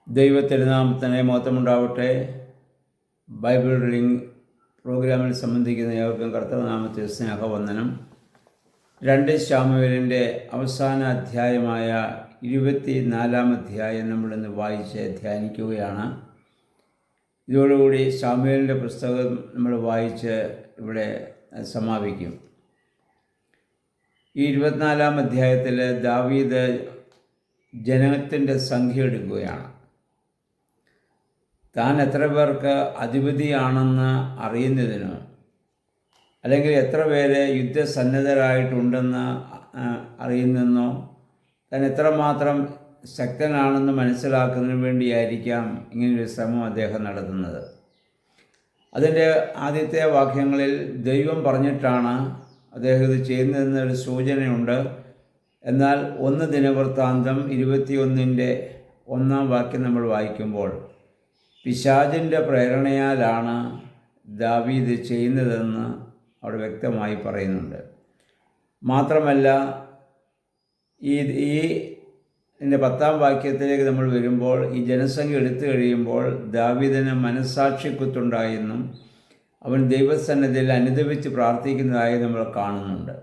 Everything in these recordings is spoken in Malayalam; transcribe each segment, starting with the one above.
ദൈവത്തിരുനാമത്തിന് മഹത്വമുണ്ടാവട്ടെ. ബൈബിൾ റീഡിംഗ് പ്രോഗ്രാമിൽ സംബന്ധിക്കുന്ന ഏവർക്കും കർത്തൃനാമത്തിൽ സ്നേഹവന്ദനം. 2 ശമൂവേലിൻ്റെ അവസാന അധ്യായമായ 24-ാം അധ്യായം നമ്മളിന്ന് വായിച്ച് ധ്യാനിക്കുകയാണ്. ഇതോടുകൂടി ശമൂവേലിൻ്റെ പുസ്തകം നമ്മൾ വായിച്ച് ഇവിടെ സമാപിക്കും. ഈ 24-ാം അധ്യായത്തിൽ ദാവീദ് ജനത്തിൻ്റെ സംഖ്യ എടുക്കുകയാണ്. താൻ എത്ര പേർക്ക് അധിപതിയാണെന്ന് അറിയുന്നതിനോ അല്ലെങ്കിൽ എത്ര പേര് യുദ്ധസന്നദ്ധരായിട്ടുണ്ടെന്ന് അറിയുന്നതെന്നോ താൻ എത്രമാത്രം ശക്തനാണെന്ന് മനസ്സിലാക്കുന്നതിന് വേണ്ടിയായിരിക്കാം ഇങ്ങനൊരു ശ്രമം അദ്ദേഹം നടത്തുന്നത്. അതിൻ്റെ ആദ്യത്തെ വാക്യങ്ങളിൽ ദൈവം പറഞ്ഞിട്ടാണ് അദ്ദേഹം ഇത് ചെയ്യുന്നതെന്നൊരു സൂചനയുണ്ട്. എന്നാൽ 1 ദിനവൃത്താന്തം 21-ന്റെ 1-ാം വാക്യം നമ്മൾ വായിക്കുമ്പോൾ പിശാചിൻ്റെ പ്രേരണയാലാണ് ദാവീദ് ചെയ്യുന്നതെന്ന് അവിടെ വ്യക്തമായി പറയുന്നുണ്ട്. മാത്രമല്ല ഇതിൻ്റെ 10-ാം വാക്യത്തിലേക്ക് നമ്മൾ വരുമ്പോൾ ഈ ജനസംഖ്യ എടുത്തു കഴിയുമ്പോൾ ദാവീദിന് മനസ്സാക്ഷിക്കുത്തുണ്ടായെന്നും അവൻ ദൈവസന്നിധിയിൽ അനുദപിച്ച് പ്രാർത്ഥിക്കുന്നതായി നമ്മൾ കാണുന്നുണ്ട്.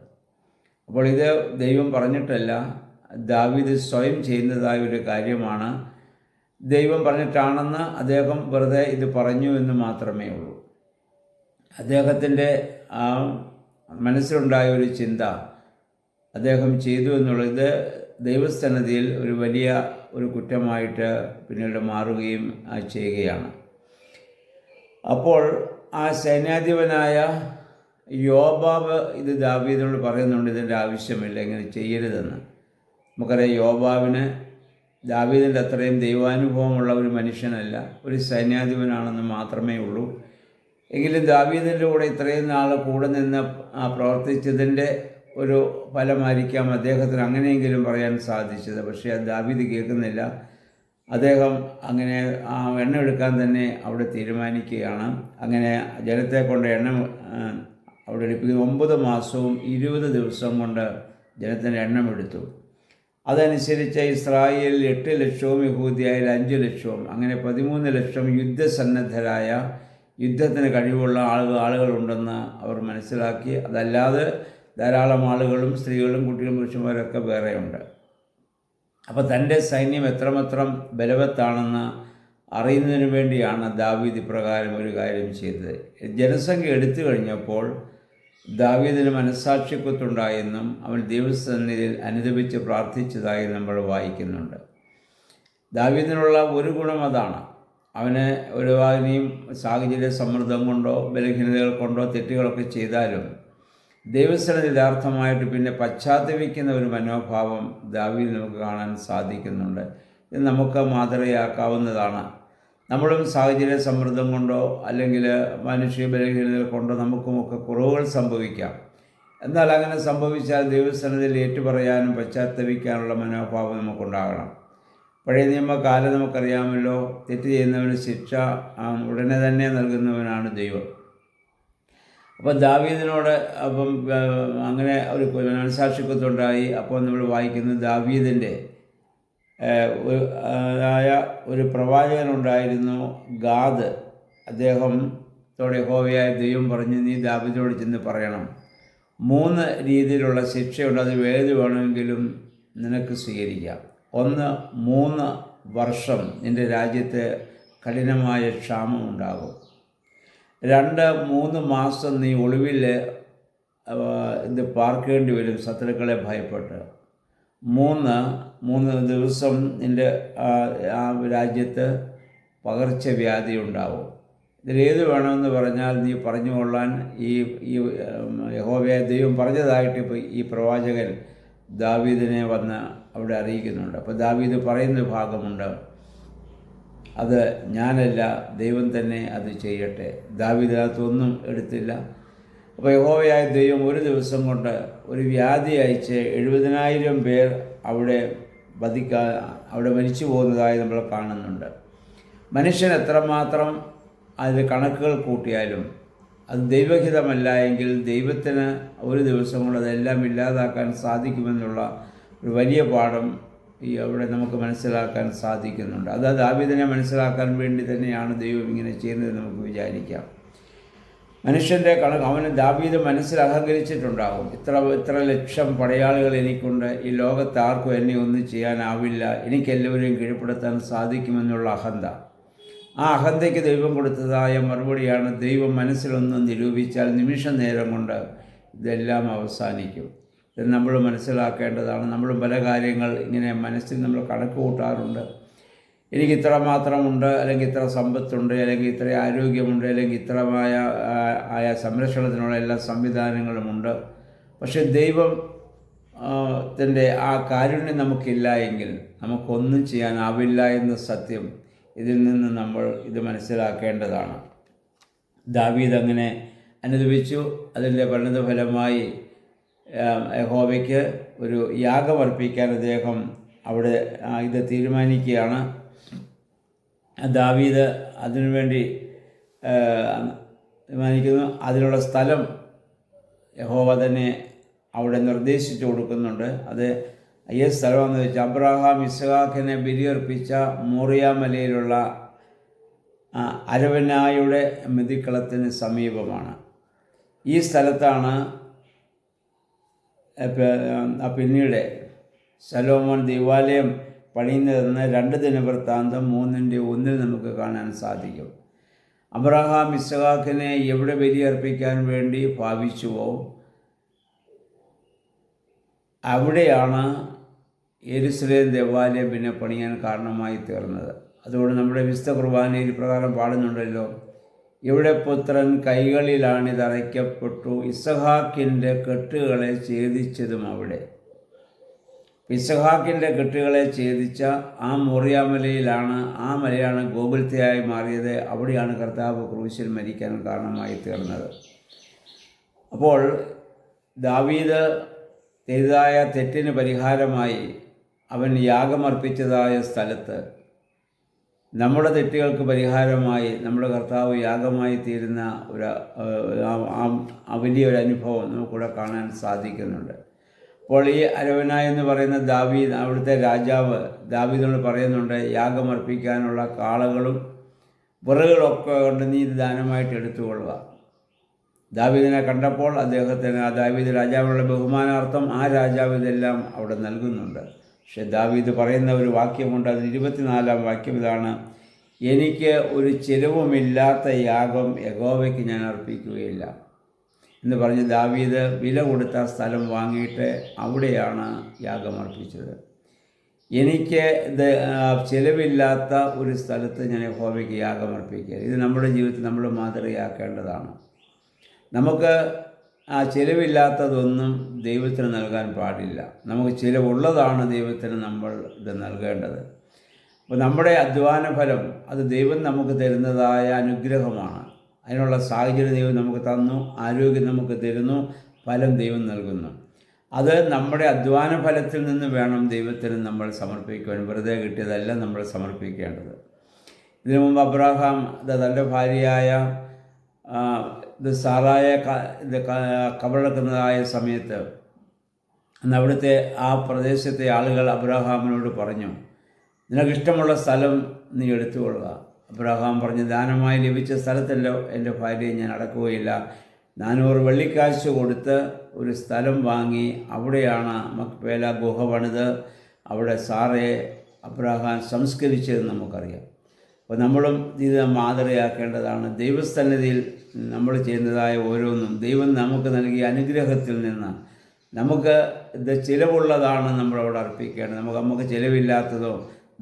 അപ്പോൾ ഇത് ദൈവം പറഞ്ഞിട്ടല്ല, ദാവീദ് സ്വയം ചെയ്യുന്നതായ ഒരു കാര്യമാണ്. ദൈവം പറഞ്ഞിട്ടാണെന്ന് അദ്ദേഹം വെറുതെ ഇത് പറഞ്ഞു എന്ന് മാത്രമേ ഉള്ളൂ. അദ്ദേഹത്തിൻ്റെ മനസ്സിലുണ്ടായ ഒരു ചിന്ത അദ്ദേഹം ചെയ്തു എന്നുള്ളത് ദൈവസന്നിധിയിൽ ഒരു വലിയ ഒരു കുറ്റമായിട്ട് പിന്നീട് മാറുകയും ചെയ്യുകയാണ്. അപ്പോൾ ആ സൈന്യാധിപനായ യോബാബ് ഇത് ദാവീദിനോട് പറയുന്നുണ്ട്, ഇതിൻ്റെ ആവശ്യമില്ല, ഇങ്ങനെ ചെയ്യരുതെന്ന്. നമുക്കറിയാം, യോബാബിന് ദാവീദിൻ്റെ അത്രയും ദൈവാനുഭവമുള്ള ഒരു മനുഷ്യനല്ല, ഒരു സൈന്യാധിപനാണെന്ന് മാത്രമേ ഉള്ളൂ. എങ്കിലും ദാവീദിൻ്റെ കൂടെ ഇത്രയും നാൾ കൂടെ നിന്ന് പ്രവർത്തിച്ചതിൻ്റെ ഒരു ഫലമായിരിക്കാം അദ്ദേഹത്തിന് അങ്ങനെയെങ്കിലും പറയാൻ സാധിച്ചത്. പക്ഷേ ദാവീദ് കേൾക്കുന്നില്ല. അദ്ദേഹം അങ്ങനെ എണ്ണ എടുക്കാൻ തന്നെ അവിടെ തീരുമാനിക്കുകയാണ്. അങ്ങനെ ജനത്തെ കൊണ്ട് എണ്ണ അവിടെ എടുപ്പിക്കുന്ന 9 മാസവും 20 ദിവസം കൊണ്ട് ജനത്തിന് എണ്ണമെടുത്തു. അതനുസരിച്ച് ഇസ്രായേലിൽ 8 ലക്ഷവും യഹൂദിയയിൽ 5 ലക്ഷവും, അങ്ങനെ 13 ലക്ഷം യുദ്ധസന്നദ്ധരായ യുദ്ധത്തിന് കഴിവുള്ള ആളുകളുണ്ടെന്ന് അവർ മനസ്സിലാക്കി. അതല്ലാതെ ധാരാളം ആളുകളും സ്ത്രീകളും കുട്ടികളും പുരുഷന്മാരൊക്കെ വേറെയുണ്ട്. അപ്പോൾ തൻ്റെ സൈന്യം എത്രമാത്രം ബലവത്താണെന്ന് അറിയുന്നതിന് വേണ്ടിയാണ് ദാവീദ് ഇപ്രകാരം ഒരു കാര്യം ചെയ്തത്. ജനസംഖ്യ എടുത്തു കഴിഞ്ഞപ്പോൾ ദാവീദിന് മനസ്സാക്ഷിക്കുത്തുണ്ടായെന്നും അവൻ ദൈവസന്നിധിയിൽ അനുദപിച്ച് പ്രാർത്ഥിച്ചതായി നമ്മൾ വായിക്കുന്നുണ്ട്. ദാവീദിനുള്ള ഒരു ഗുണം അതാണ്. അവന് ഒരു ഇനിയും സാഹചര്യ സമ്മർദ്ദം കൊണ്ടോ ബലഹീനതകൾ കൊണ്ടോ തെറ്റുകളൊക്കെ ചെയ്താലും ദൈവസന്നിധി യഥാർത്ഥമായിട്ട് പിന്നെ പശ്ചാത്തപിക്കുന്ന ഒരു മനോഭാവം ദാവീദിൽ നമുക്ക് കാണാൻ സാധിക്കുന്നുണ്ട്. ഇത് നമുക്ക് മാതൃകയാക്കാവുന്നതാണ്. നമ്മളും സാഹചര്യ സമ്മർദ്ദം കൊണ്ടോ അല്ലെങ്കിൽ മാനുഷിക ബലഹീനതകൾ കൊണ്ടോ നമുക്കുമൊക്കെ കുറവുകൾ സംഭവിക്കാം. എന്നാൽ അങ്ങനെ സംഭവിച്ചാൽ ദൈവസന്നിധിയിൽ ഏറ്റുപറയാനും പശ്ചാത്തപിക്കാനുള്ള മനോഭാവം നമുക്കുണ്ടാകണം. പഴയ നിയമകാലം നമുക്കറിയാമല്ലോ, തെറ്റ് ചെയ്യുന്നവന് ശിക്ഷ ഉടനെ തന്നെ നൽകുന്നവനാണ് ദൈവം. അപ്പോൾ ദാവീദിനോട് അങ്ങനെ ഒരു മനസ്സാക്ഷിക്കുത്തുണ്ടായി. അപ്പോൾ നമ്മൾ വായിക്കുന്നത് ദാവീദിൻ്റെ ഒരു പ്രവാചകനുണ്ടായിരുന്നു, ഗാദ്. അദ്ദേഹത്തോട് യഹോവയായ ദൈവം പറഞ്ഞു, നീ ദാവീദിനോട് ചെന്ന് പറയണം, 3 രീതിയിലുള്ള ശിക്ഷയുണ്ട്, അത് ഏത് വേണമെങ്കിലും നിനക്ക് സ്വീകരിക്കാം. 1, 3 വർഷം നിൻ്റെ രാജ്യത്ത് കഠിനമായ ക്ഷാമം ഉണ്ടാകും. 2, 3 മാസം നീ ഒളിവിൽ ഇത് പാർക്കേണ്ടി വരും, ശത്രുക്കളെ ഭയപ്പെട്ട്. 3 ദിവസം നിൻ്റെ ആ രാജ്യത്ത് പകർച്ചവ്യാധി ഉണ്ടാവും. ഇതിലേത് വേണമെന്ന് പറഞ്ഞാൽ നീ പറഞ്ഞുകൊള്ളാൻ ഈ യഹോവയായ ദൈവം പറഞ്ഞതായിട്ട് ഇപ്പോൾ ഈ പ്രവാചകൻ ദാവീദിനെ വന്ന് അവിടെ അറിയിക്കുന്നുണ്ട്. അപ്പോൾ ദാവീദ് പറയുന്ന ഭാഗമുണ്ട്, അത് ഞാനല്ല, ദൈവം തന്നെ അത് ചെയ്യട്ടെ. ദാവീദ് അതൊന്നും എടുത്തില്ല. അപ്പോൾ യഹോവയായ ദൈവം ഒരു ദിവസം കൊണ്ട് ഒരു വ്യാധി അയച്ച് 70,000 പേർ അവിടെ മരിച്ചു പോകുന്നതായി നമ്മൾ കാണുന്നുണ്ട്. മനുഷ്യൻ എത്രമാത്രം അതിൽ കണക്കുകൾ കൂട്ടിയാലും അത് ദൈവഹിതമല്ല എങ്കിൽ ദൈവത്തിന് ഒരു ദിവസം കൊണ്ട് അതെല്ലാം ഇല്ലാതാക്കാൻ സാധിക്കുമെന്നുള്ള ഒരു വലിയ പാഠം അവിടെ നമുക്ക് മനസ്സിലാക്കാൻ സാധിക്കുന്നുണ്ട്. അത് ദാവീദിനെ മനസ്സിലാക്കാൻ വേണ്ടി തന്നെയാണ് ദൈവം ഇങ്ങനെ ചെയ്യുന്നത് നമുക്ക് വിചാരിക്കാം. മനുഷ്യൻ്റെ അവന് ദാവീദ് മനസ്സിൽ അഹങ്കരിച്ചിട്ടുണ്ടാകും. ഇത്ര ലക്ഷം പടയാളികൾ എനിക്കുണ്ട്, ഈ ലോകത്ത് ആർക്കും എന്നെ ഒന്നും ചെയ്യാനാവില്ല, എനിക്കെല്ലാവരെയും കീഴ്പ്പെടുത്താൻ സാധിക്കുമെന്നുള്ള അഹന്ത. ആ അഹന്തയ്ക്ക് ദൈവം കൊടുത്തതായ മറുപടിയാണ്, ദൈവം മനസ്സിലൊന്ന് നിരൂപിച്ചാൽ നിമിഷ നേരം കൊണ്ട് ഇതെല്ലാം അവസാനിക്കും. ഇത് നമ്മൾ മനസ്സിലാക്കേണ്ടതാണ്. നമ്മൾ പല കാര്യങ്ങൾ ഇങ്ങനെ മനസ്സിൽ നമ്മൾ കണക്ക് കൂട്ടാറുണ്ട്. എനിക്ക് ഇത്ര മാത്രമുണ്ട്, അല്ലെങ്കിൽ ഇത്ര സമ്പത്തുണ്ട്, അല്ലെങ്കിൽ ഇത്ര ആരോഗ്യമുണ്ട്, അല്ലെങ്കിൽ ഇത്രമായ സംരക്ഷണത്തിനുള്ള എല്ലാ സംവിധാനങ്ങളുമുണ്ട്. പക്ഷെ ദൈവത്തിൻ്റെ ആ കാരുണ്യം നമുക്കില്ല എങ്കിൽ നമുക്കൊന്നും ചെയ്യാനാവില്ല എന്ന സത്യം ഇതിൽ നിന്ന് നമ്മൾ ഇത് മനസ്സിലാക്കേണ്ടതാണ്. ദാവീദ് അങ്ങനെ അനുഭവിച്ചു. അതിൻ്റെ പരിണതഫലമായി യഹോവയ്ക്ക് ഒരു യാഗമർപ്പിക്കാൻ അദ്ദേഹം അവിടെ ഇത് തീരുമാനിക്കുകയാണ്. ദാവീദ് അതിനുവേണ്ടി തീരുമാനിക്കുന്നു. അതിനുള്ള സ്ഥലം യഹോവ തന്നെ അവിടെ നിർദ്ദേശിച്ചു കൊടുക്കുന്നുണ്ട്. അത് ഏത് സ്ഥലമെന്ന് വെച്ചാൽ അബ്രഹാം ഇസ്ഹാക്കിനെ ബലിയർപ്പിച്ച മോറിയ മലയിലുള്ള അരവനായുടെ മെതിക്കളത്തിന് സമീപമാണ്. ഈ സ്ഥലത്താണ് പിന്നീട് ശലോമോൻ ദൈവാലയം പണിയുന്നതെന്ന് 2 ദിനവൃത്താന്തം 3:1 നമുക്ക് കാണാൻ സാധിക്കും. അബ്രഹാം ഇസ്ഹാക്കിനെ എവിടെ ബലിയർപ്പിക്കാൻ വേണ്ടി ഭാവിച്ചുവോ അവിടെയാണ് യെരുശലേം ദേവാലയം പിന്നെ പണിയാൻ കാരണമായി തീർന്നത്. അതുകൊണ്ട് നമ്മുടെ വിശുദ്ധ കുർബാനയിൽ പ്രകാരം പാടുന്നുണ്ടല്ലോ, ഇവിടെ പുത്രൻ കൈകളിലാണിതറയ്ക്കപ്പെട്ടു, ഇസ്ഹാക്കിൻ്റെ കെട്ടുകളെ ഛേദിച്ചതും അവിടെ. ഇസ്ഹാക്കിൻ്റെ കെട്ടുകളെ ഛേദിച്ച ആ മോറിയാമലയിലാണ്, ആ മലയാണ് ഗോകുൽത്തയായി മാറിയത്. അവിടെയാണ് കർത്താവ് ക്രൂശിൽ മരിക്കാൻ കാരണമായി തീർന്നത്. അപ്പോൾ ദാവീദ് ചെയ്തതായ തെറ്റിന് പരിഹാരമായി അവൻ യാഗമർപ്പിച്ചതായ സ്ഥലത്ത് നമ്മുടെ തെറ്റുകൾക്ക് പരിഹാരമായി നമ്മുടെ കർത്താവ് യാഗമായി തീരുന്ന വലിയൊരു അനുഭവം നമുക്കിവിടെ കാണാൻ സാധിക്കുന്നുണ്ട്. അപ്പോൾ ഈ അരവനായ എന്ന് പറയുന്ന ദാവീദ്, അവിടുത്തെ രാജാവ് ദാവീദിനോട് പറയുന്നുണ്ട്, യാഗമർപ്പിക്കാനുള്ള കാളകളും വിറകുകളൊക്കെ കൊണ്ട് നീ ഇത് ദാനമായിട്ട് എടുത്തുകൊള്ളുക. ദാവീദിനെ കണ്ടപ്പോൾ അദ്ദേഹത്തിന് ആ ദാവീദ് രാജാവിനുള്ള ബഹുമാനാർത്ഥം ആ രാജാവ് ഇതെല്ലാം അവിടെ നൽകുന്നുണ്ട്. പക്ഷെ ദാവീദ് പറയുന്ന ഒരു വാക്യമുണ്ട്, അത് 24-ാം വാക്യം ഇതാണ്, എനിക്ക് ഒരു ചിലവുമില്ലാത്ത യാഗം യഹോവയ്ക്ക് ഞാൻ അർപ്പിക്കുകയില്ല എന്ന് പറഞ്ഞ് ദാവീദ് വില കൊടുത്ത സ്ഥലം വാങ്ങിയിട്ട് അവിടെയാണ് യാഗമർപ്പിച്ചത്. എനിക്ക് ചിലവില്ലാത്ത ഒരു സ്ഥലത്ത് ഞാൻ യഹോവയ്ക്ക് യാഗമർപ്പിക്കുക. ഇത് നമ്മുടെ ജീവിതത്തിൽ നമ്മൾ മാതൃകയാക്കേണ്ടതാണ്. നമുക്ക് ആ ചിലവില്ലാത്തതൊന്നും ദൈവത്തിന് നൽകാൻ പാടില്ല. നമുക്ക് ചിലവുള്ളതാണ് ദൈവത്തിന് നമ്മൾ ഇത് നൽകേണ്ടത്. അപ്പോൾ നമ്മുടെ അധ്വാന ഫലം അത് ദൈവം നമുക്ക് തരുന്നതായ അനുഗ്രഹമാണ്. അതിനുള്ള സാഹചര്യം ദൈവം നമുക്ക് തന്നു, ആരോഗ്യം നമുക്ക് തരുന്നു, ഫലം ദൈവം നൽകുന്നു. അത് നമ്മുടെ അധ്വാന ഫലത്തിൽ നിന്ന് വേണം ദൈവത്തിന് നമ്മൾ സമർപ്പിക്കുവാൻ. വെറുതെ കിട്ടിയതല്ല നമ്മൾ സമർപ്പിക്കേണ്ടത്. ഇതിനു മുമ്പ് അബ്രഹാം തൻ്റെ ഭാര്യയായ സാറായെ കബറടക്കുന്നതായ സമയത്ത് അന്ന് അവിടുത്തെ ആ പ്രദേശത്തെ ആളുകൾ അബ്രഹാമിനോട് പറഞ്ഞു, നിനക്കിഷ്ടമുള്ള സ്ഥലം നീ എടുത്തുകൊള്ളുക. അബ്രഹാം പറഞ്ഞു, ദാനമായി ലഭിച്ച സ്ഥലത്തല്ലോ എൻ്റെ ഭാര്യയെ ഞാൻ അടക്കുകയില്ല. 400 വെള്ളിക്കാശ് കൊടുത്ത് ഒരു സ്ഥലം വാങ്ങി അവിടെയാണ് മക്പേല ഗുഹ പണിത് അവിടെ സാറയെ അബ്രഹാം സംസ്കരിച്ചതെന്ന് നമുക്കറിയാം. അപ്പോൾ നമ്മളും ഇത് മാതൃകയാക്കേണ്ടതാണ്. ദൈവസന്നിധിയിൽ നമ്മൾ ചെയ്യുന്നതായ ഓരോന്നും ദൈവം നമുക്ക് നൽകിയ അനുഗ്രഹത്തിൽ നിന്ന് നമുക്ക് ഇത് ചിലവുള്ളതാണ് നമ്മളവിടെ അർപ്പിക്കേണ്ടത്. നമുക്ക് ചിലവില്ലാത്തതോ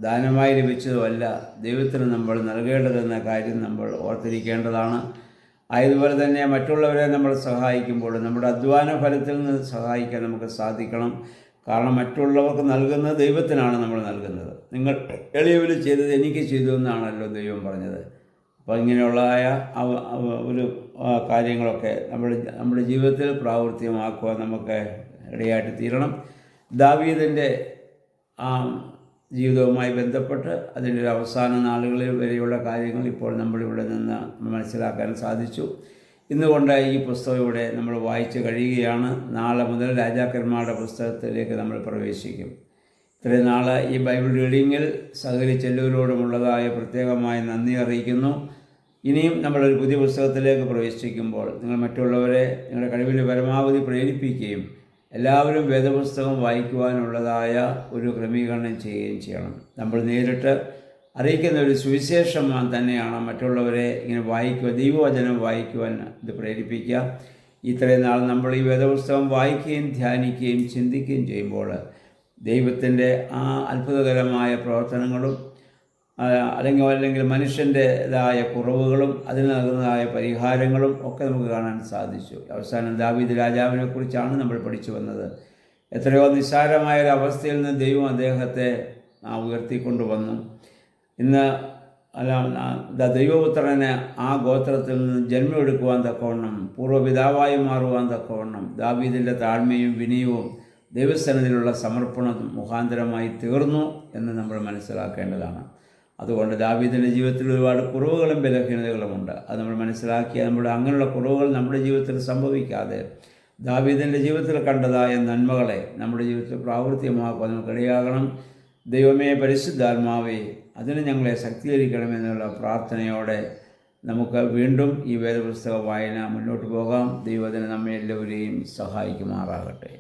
ദാനമായി ലഭിച്ചതോ അല്ല ദൈവത്തിന് നമ്മൾ നൽകേണ്ടതെന്ന കാര്യം നമ്മൾ ഓർത്തിരിക്കേണ്ടതാണ്. ആയതുപോലെ തന്നെ മറ്റുള്ളവരെ നമ്മൾ സഹായിക്കുമ്പോൾ നമ്മുടെ അധ്വാന ഫലത്തിൽ നിന്ന് സഹായിക്കാൻ നമുക്ക് സാധിക്കണം. കാരണം മറ്റുള്ളവർക്ക് നൽകുന്നത് ദൈവത്തിനാണ് നമ്മൾ നൽകുന്നത്. നിങ്ങൾ എളിയവർ ചെയ്തത് എനിക്ക് ചെയ്തു എന്നാണല്ലോ ദൈവം പറഞ്ഞത്. അപ്പോൾ ഇങ്ങനെയുള്ളതായ ഒരു കാര്യങ്ങളൊക്കെ നമ്മുടെ ജീവിതത്തിൽ പ്രാവർത്തികമാക്കുവാൻ നമുക്ക് ഇടയായിട്ട് തീരണം. ദാവീദിൻ്റെ ജീവിതവുമായി ബന്ധപ്പെട്ട് അതിൻ്റെ ഒരു അവസാന നാളുകളിൽ വരെയുള്ള കാര്യങ്ങൾ ഇപ്പോൾ നമ്മളിവിടെ നിന്ന് മനസ്സിലാക്കാൻ സാധിച്ചു. ഇന്നുകൊണ്ട് ഈ പുസ്തകം ഇവിടെ നമ്മൾ വായിച്ച് കഴിയുകയാണ്. നാളെ മുതൽ രാജാക്കന്മാരുടെ പുസ്തകത്തിലേക്ക് നമ്മൾ പ്രവേശിക്കും. ഇത്രയും നാൾ ഈ ബൈബിൾ റീഡിങ്ങിൽ സഹകരിച്ച എല്ലാവരോടുമുള്ളതായ പ്രത്യേകമായ നന്ദി അറിയിക്കുന്നു. ഇനിയും നമ്മളൊരു പുതിയ പുസ്തകത്തിലേക്ക് പ്രവേശിക്കുമ്പോൾ നിങ്ങൾ മറ്റുള്ളവരെ നിങ്ങളുടെ കഴിവിൻ്റെ പരമാവധി പ്രേരിപ്പിക്കുകയും എല്ലാവരും വേദപുസ്തകം വായിക്കുവാനുള്ളതായ ഒരു ക്രമീകരണം ചെയ്യുകയും ചെയ്യണം. നമ്മൾ നേരിട്ട് അറിയിക്കുന്ന ഒരു സുവിശേഷം തന്നെയാണ് മറ്റുള്ളവരെ ഇങ്ങനെ വായിക്കുക, ദൈവവചനം വായിക്കുവാൻ ഇത് പ്രേരിപ്പിക്കുക. ഇത്രയും നാൾ നമ്മൾ ഈ വേദപുസ്തകം വായിക്കുകയും ധ്യാനിക്കുകയും ചിന്തിക്കുകയും ചെയ്യുമ്പോൾ ദൈവത്തിൻ്റെ ആ അത്ഭുതകരമായ പ്രവർത്തനങ്ങളും അല്ലെങ്കിൽ മനുഷ്യൻ്റെതായ കുറവുകളും അതിന് നൽകുന്നതായ പരിഹാരങ്ങളും ഒക്കെ നമുക്ക് കാണാൻ സാധിച്ചു. അവസാനം ദാവീദ് രാജാവിനെ കുറിച്ചാണ് നമ്മൾ പഠിച്ചു വന്നത്. എത്രയോ നിസ്സാരമായൊരവസ്ഥയിൽ നിന്ന് ദൈവം അദ്ദേഹത്തെ ഉയർത്തിക്കൊണ്ടുവന്നു. ഇന്ന് ദൈവപുത്രന് ആ ഗോത്രത്തിൽ നിന്ന് ജന്മമെടുക്കുവാൻ തക്കവണ്ണം, പൂർവ്വപിതാവായി മാറുവാൻ തക്കവണ്ണം ദാവീദിൻ്റെ താഴ്മയും വിനയവും ദൈവസന്നിധിയിലുള്ള സമർപ്പണം മുഖാന്തരമായി തീർന്നു എന്ന് നമ്മൾ മനസ്സിലാക്കേണ്ടതാണ്. അതുകൊണ്ട് ദാവീദിൻ്റെ ജീവിതത്തിൽ ഒരുപാട് കുറവുകളും ബലഹീനതകളുമുണ്ട്. അത് നമ്മൾ മനസ്സിലാക്കിയ നമ്മുടെ അങ്ങനെയുള്ള കുറവുകൾ നമ്മുടെ ജീവിതത്തിൽ സംഭവിക്കാതെ ദാവീദിൻ്റെ ജീവിതത്തിൽ കണ്ടതായ നന്മകളെ നമ്മുടെ ജീവിതത്തിൽ പ്രാവർത്തികമാക്കുവാൻ നമുക്കിടയാകണം. ദൈവമേ, പരിശുദ്ധാത്മാവേ, അതിന് ഞങ്ങളെ ശക്തീകരിക്കണമെന്നുള്ള പ്രാർത്ഥനയോടെ നമുക്ക് വീണ്ടും ഈ വേദപുസ്തക വായന മുന്നോട്ട് പോകാം. ദൈവത്തിന് നമ്മെ എല്ലാവരെയും സഹായിക്കുമാറാകട്ടെ.